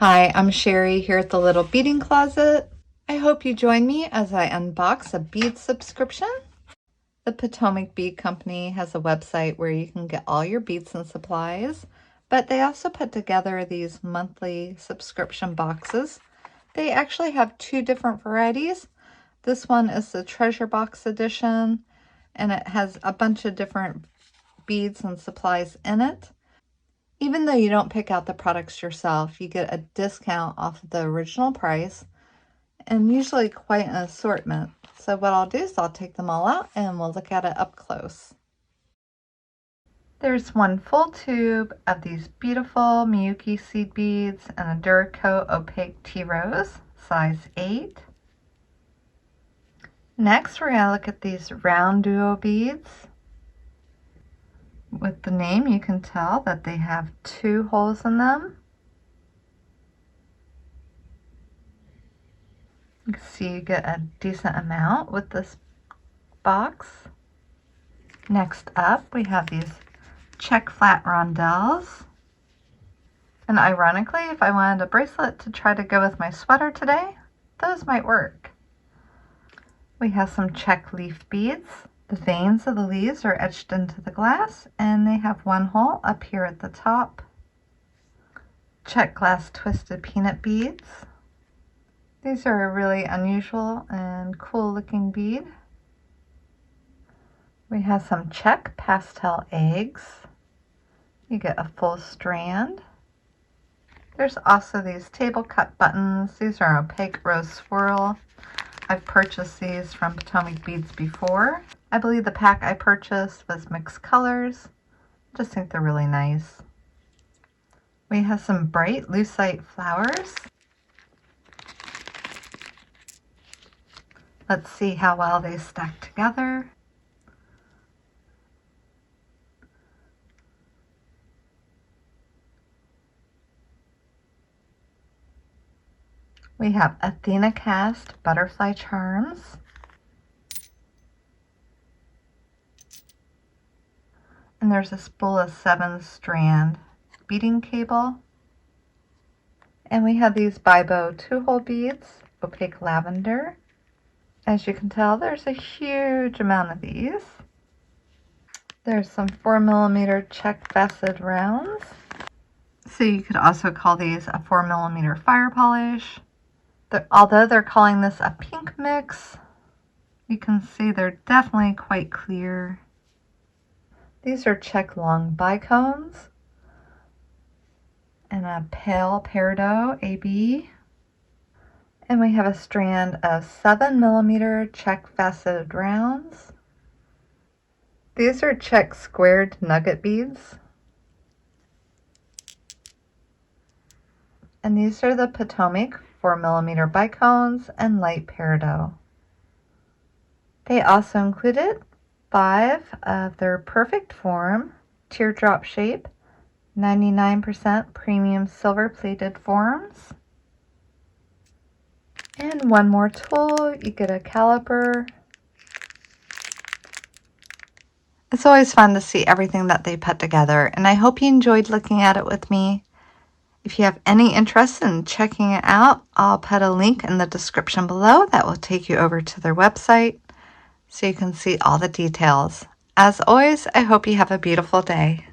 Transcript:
Hi, I'm Sherry here at the Little Beading Closet. I hope you join me as I unbox a bead subscription. The Potomac Bead Company has a website where you can get all your beads and supplies, but they also put together these monthly subscription boxes. They actually have two different varieties. This one is the Treasure Box Edition, and it has a bunch of different beads and supplies in it. Even though you don't pick out the products yourself, you get a discount off of the original price and usually quite an assortment. So what I'll do is I'll take them all out and we'll look at it up close. There's one full tube of these beautiful Miyuki seed beads and a Duracoat opaque tea rose, size 8. Next, we're going to look at these round duo beads. With the name, you can tell that they have 2 holes in them. You can see you get a decent amount with this box. Next up, we have these Czech flat rondelles. And ironically, if I wanted a bracelet to try to go with my sweater today, those might work. We have some Czech leaf beads. The veins of the leaves are etched into the glass, and they have 1 hole up here at the top. Czech glass twisted peanut beads. These are a really unusual and cool looking bead. We have some Czech pastel eggs. You get a full strand. There's also these table cut buttons. These are opaque rose swirl. I've purchased these from PotomacBeads before. I believe the pack I purchased was mixed colors. I just think they're really nice. We have some bright lucite flowers. Let's see how well they stack together. We have Athena cast butterfly charms. And there's a spool of 7-strand beading cable. And we have these Bibo 2-hole beads, opaque lavender. As you can tell, there's a huge amount of these. There's some 4mm Czech facet rounds. So you could also call these a 4mm fire polish. Although they're calling this a pink mix, you can see they're definitely quite clear. These are Czech long bicones and a pale peridot AB. And we have a strand of 7mm Czech faceted rounds. These are Czech squared nugget beads. And these are the Potomac 4mm bicones and light peridot. They also included 5 of their perfect form, teardrop shape, 99% premium silver plated forms. And one more tool, you get a caliper. It's always fun to see everything that they put together, and I hope you enjoyed looking at it with me. If you have any interest in checking it out, I'll put a link in the description below that will take you over to their website so you can see all the details. As always, I hope you have a beautiful day.